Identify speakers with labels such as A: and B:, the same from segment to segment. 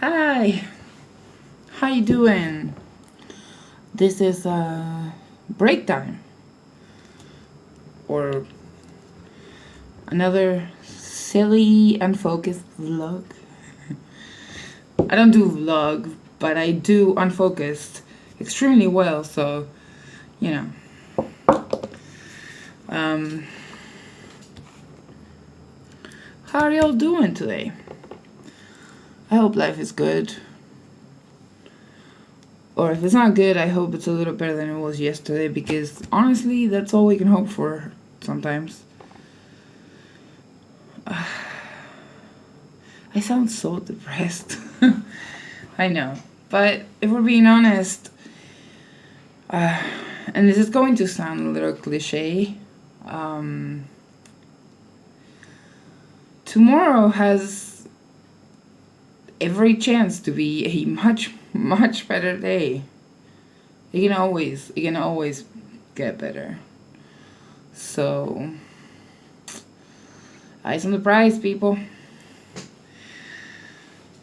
A: Hi, how you doing? This is break time or another silly unfocused vlog. I don't do vlog, but I do unfocused extremely well, so you know. Um, how are y'all doing today? I hope life is good. Or if it's not good, I hope it's a little better than it was yesterday, because honestly, that's all we can hope for sometimes. I sound so depressed. I know. But if we're being honest, and this is going to sound a little cliche, tomorrow has every chance to be a much, much better day. It can always get better. So, eyes on the prize, people.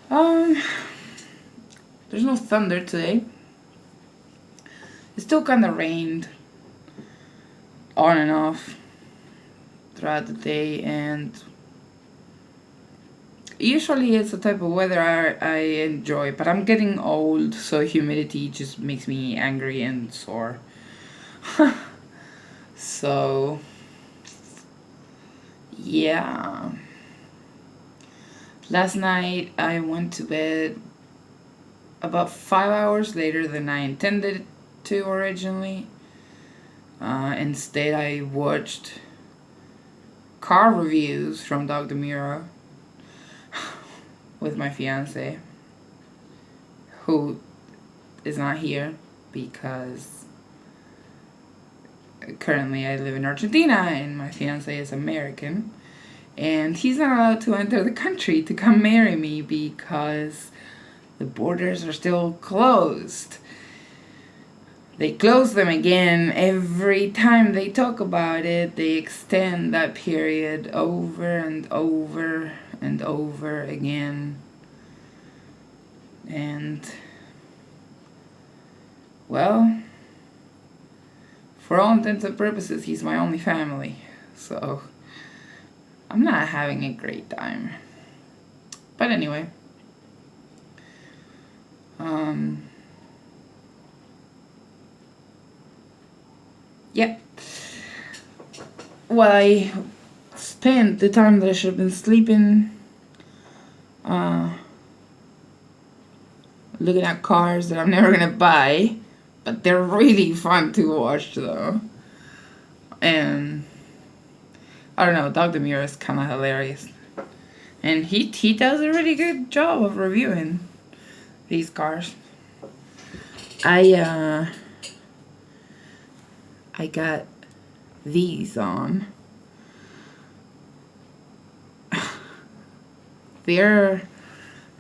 A: There's no thunder today. It still kind of rained on and off throughout the day, and usually it's the type of weather I enjoy, but I'm getting old, so humidity just makes me angry and sore. So, yeah. Last night I went to bed about 5 hours later than I intended to originally. Instead, I watched car reviews from Dr. Mura with my fiance, who is not here because currently I live in Argentina and my fiance is American, and he's not allowed to enter the country to come marry me because the borders are still closed. They close them again every time they talk about it. They extend that period over and over and over again. And, well, for all intents and purposes, he's my only family. So, I'm not having a great time. But anyway. Yeah. Well, I spent the time that I should have been sleeping looking at cars that I'm never gonna buy, but they're really fun to watch though. And I don't know, Dr. Muir is kind of hilarious, and he does a really good job of reviewing these cars. I got these on. They're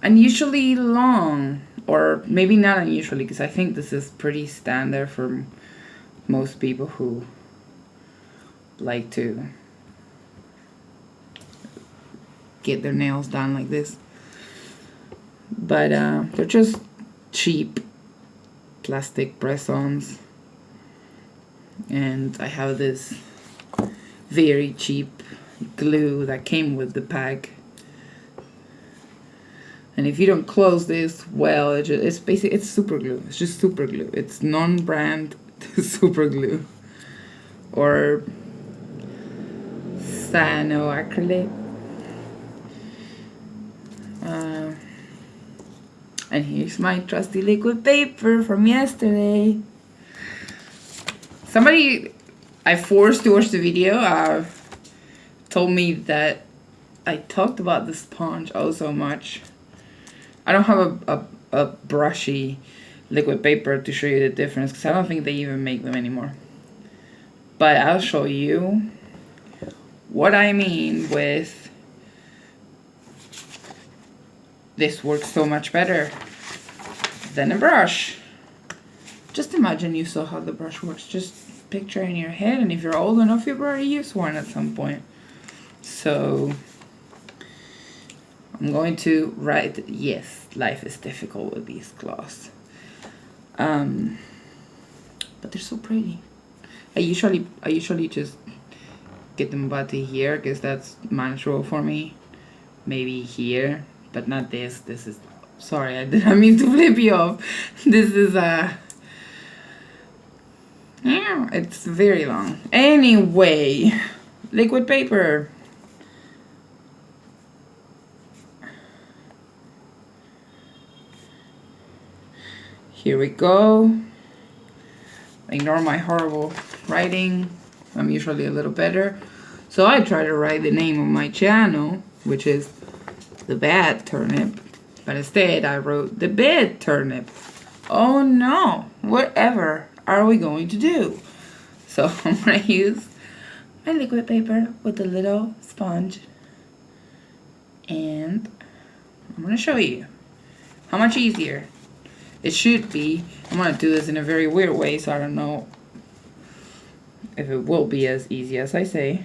A: unusually long, or maybe not unusually, because I think this is pretty standard for most people who like to get their nails done like this. But they're just cheap plastic press-ons, and I have this very cheap glue that came with the pack. And if you don't close this well, it's basically, it's super glue. It's just super glue. It's non-brand super glue, or cyanoacrylate. And here's my trusty liquid paper from yesterday. Somebody I forced to watch the video told me that I talked about the sponge oh so much. I don't have a brushy liquid paper to show you the difference, because I don't think they even make them anymore. But I'll show you what I mean with this works so much better than a brush. Just imagine you saw how the brush works. Just picture in your head, and if you're old enough, you've already used one at some point. So, I'm going to write, yes, life is difficult with these claws. But they're so pretty. I usually just get them about to here because that's manageable for me. Maybe here, but not this. This is, sorry, I didn't mean to flip you off. This is it's very long. Anyway, liquid paper. Here we go. Ignore my horrible writing. I'm usually a little better. So I try to write the name of my channel, which is The Bad Turnip. But instead I wrote The Bad Turnip. Oh no, whatever are we going to do? So I'm going to use my liquid paper with a little sponge. And I'm going to show you how much easier it should be. I'm going to do this in a very weird way, so I don't know if it will be as easy as I say.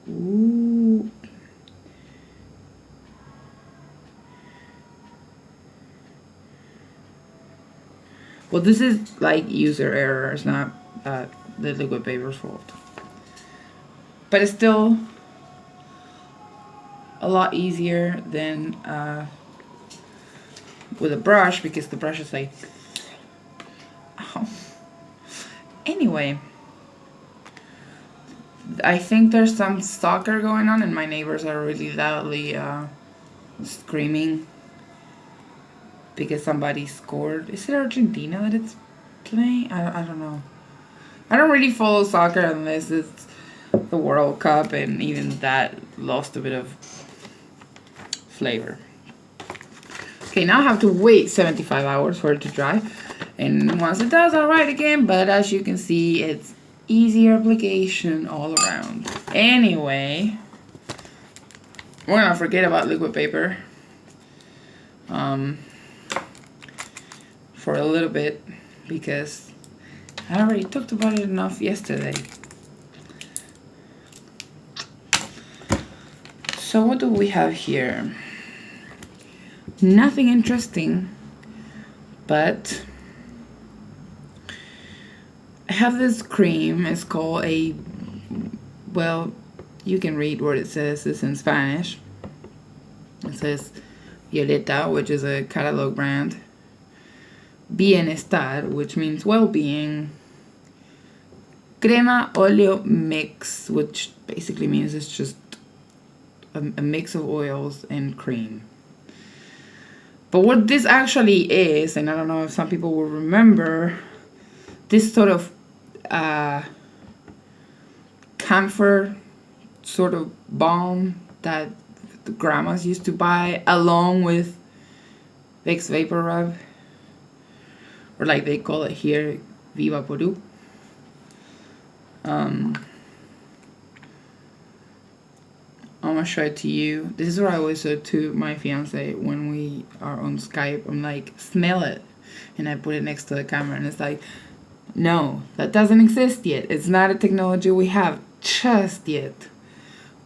A: Ooh. Well, this is like user error. It's not the liquid paper's fault. But it's still a lot easier than with a brush, because the brush is like, ow. Anyway, I think there's some soccer going on and my neighbors are really loudly screaming because somebody scored. Is it Argentina that it's playing? I don't know. I don't really follow soccer unless it's the World Cup, and even that lost a bit of flavor. Okay, now I have to wait 75 hours for it to dry. And once it does, I'll write again. But as you can see, it's easier application all around. Anyway, we're gonna forget about liquid paper for a little bit, because I already talked about it enough yesterday. So what do we have here? Nothing interesting, but I have this cream. It's called a, well, you can read what it says. It's in Spanish. It says Violeta, which is a catalog brand. Bienestar, which means well-being. Crema Oleo Mix, which basically means it's just a mix of oils and cream. But what this actually is, and I don't know if some people will remember, this sort of camphor sort of balm that the grandmas used to buy along with Vicks Vapor Rub, or like they call it here, Viva Poru. I'm gonna show it to you. This is what I always say to my fiance when we are on Skype. I'm like, smell it. And I put it next to the camera and it's like, no, that doesn't exist yet. It's not a technology we have just yet.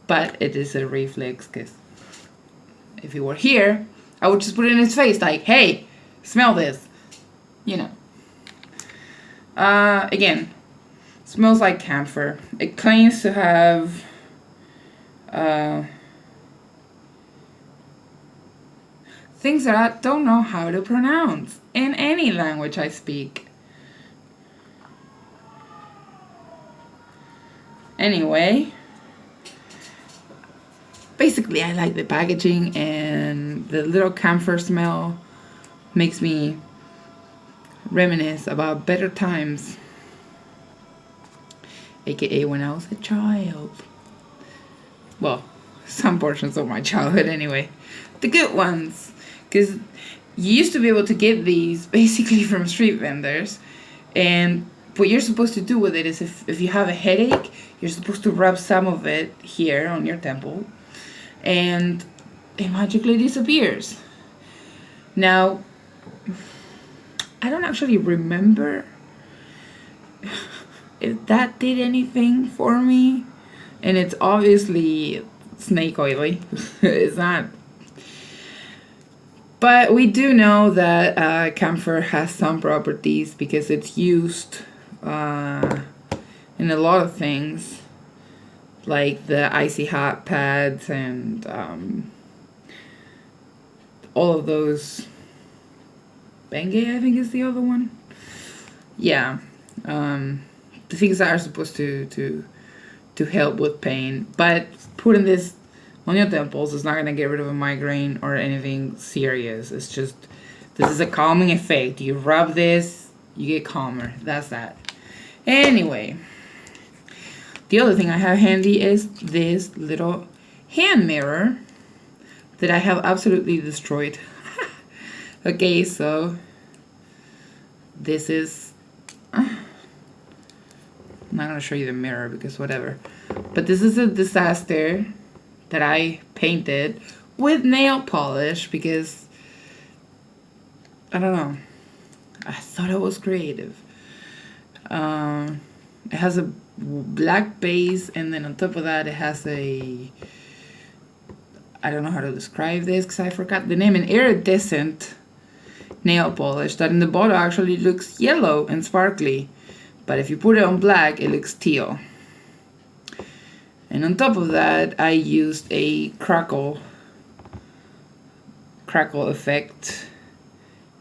A: But it is a reflex, because if he were here, I would just put it in his face like, hey, smell this. You know. Again, smells like camphor. It claims to have things that I don't know how to pronounce in any language I speak. Anyway, basically I like the packaging, and the little camphor smell makes me reminisce about better times, aka when I was a child. Well, some portions of my childhood anyway. The good ones. Because you used to be able to get these basically from street vendors. And what you're supposed to do with it is if you have a headache, you're supposed to rub some of it here on your temple. And it magically disappears. Now, I don't actually remember if that did anything for me. And it's obviously snake oily. It's not. But we do know that camphor has some properties because it's used in a lot of things, like the icy hot pads and all of those. Bengay, I think, is the other one. Yeah, the things that are supposed to help with pain. But putting this on your temples is not gonna get rid of a migraine or anything serious. It's just, this is a calming effect. You rub this, you get calmer. That's that. Anyway, the other thing I have handy is this little hand mirror that I have absolutely destroyed. Okay, so this is, I'm not gonna show you the mirror because whatever, but this is a disaster that I painted with nail polish because I don't know, I thought it was creative. It has a black base, and then on top of that it has a, I don't know how to describe this because I forgot the name, an iridescent nail polish that in the bottle actually looks yellow and sparkly, but if you put it on black it looks teal. And on top of that I used a crackle effect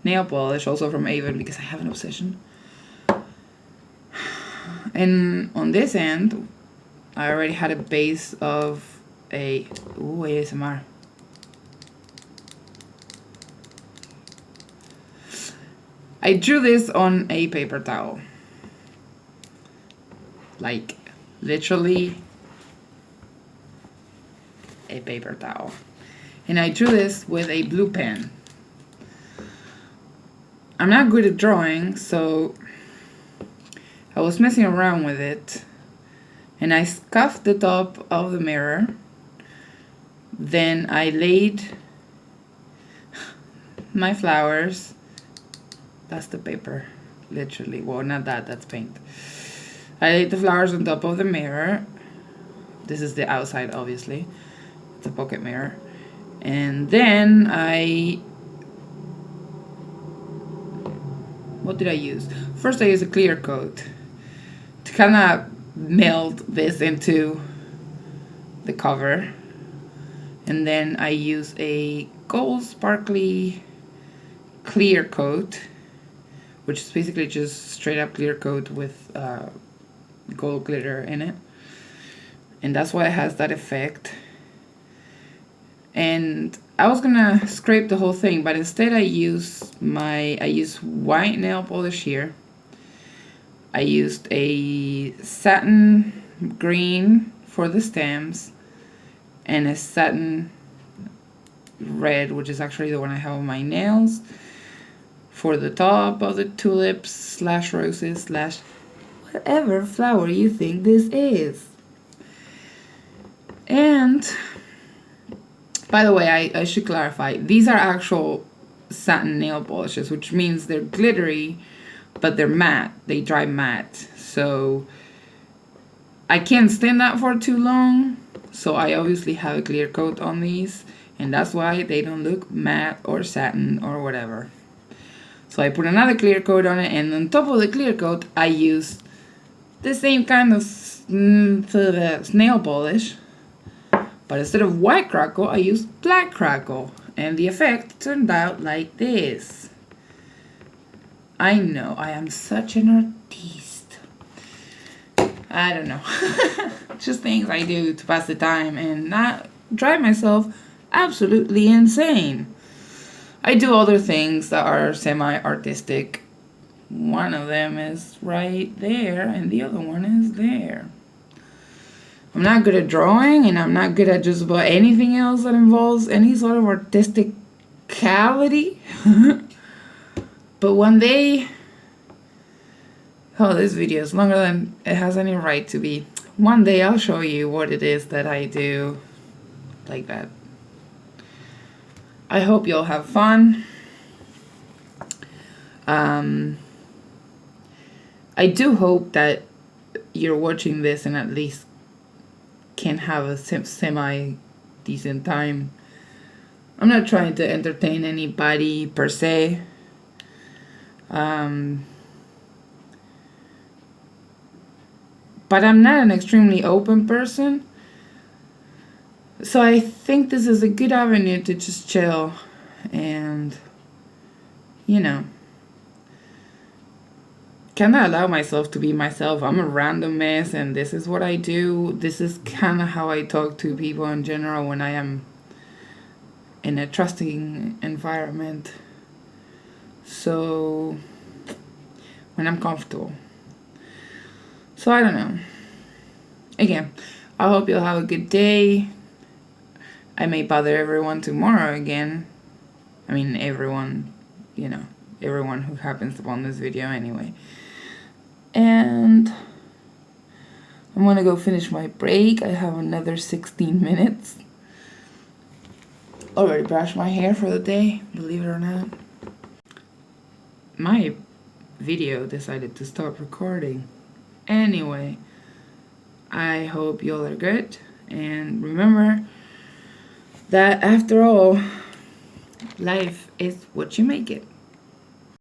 A: nail polish, also from Avon, because I have an obsession. And on this end I already had a base of a ASMR. I drew this on a paper towel. Like, literally a paper towel. And I drew this with a blue pen. I'm not good at drawing, so I was messing around with it. And I scuffed the top of the mirror. Then I laid my flowers. That's the paper, literally. Well, not that, that's paint. I laid the flowers on top of the mirror. This is the outside, obviously. It's a pocket mirror. And then what did I use? First I used a clear coat to kind of meld this into the cover. And then I used a gold sparkly clear coat, which is basically just straight up clear coat with gold glitter in it. And that's why it has that effect. And I was gonna scrape the whole thing, but instead I used white nail polish here. I used a satin green for the stems and a satin red, which is actually the one I have on my nails, for the top of the tulips / roses / whatever flower you think this is. And by the way, I should clarify, these are actual satin nail polishes, which means they're glittery, but they're matte. They dry matte. So I can't stand that for too long. So I obviously have a clear coat on these, and that's why they don't look matte or satin or whatever. So I put another clear coat on it, and on top of the clear coat, I used the same kind of nail polish, but instead of white crackle, I used black crackle, and the effect turned out like this. I know, I am such an artiste. I don't know. Just things I do to pass the time and not drive myself absolutely insane. I do other things that are semi-artistic. One of them is right there, and the other one is there. I'm not good at drawing, and I'm not good at just about anything else that involves any sort of artisticality. But one day, oh, this video is longer than it has any right to be. One day I'll show you what it is that I do like that. I hope you'll have fun. I do hope that you're watching this and at least can have a semi decent time. I'm not trying to entertain anybody per se. But I'm not an extremely open person. So I think this is a good avenue to just chill and, kind of allow myself to be myself. I'm a random mess, and this is what I do. This is kind of how I talk to people in general when I am in a trusting environment. So, when I'm comfortable. So, I don't know. Again, I hope you'll have a good day. I may bother everyone tomorrow again. I mean, everyone who happens upon this video anyway. And I'm gonna go finish my break. I have another 16 minutes. Already brushed my hair for the day, believe it or not. My video decided to stop recording. Anyway, I hope y'all are good. And remember that after all, life is what you make it.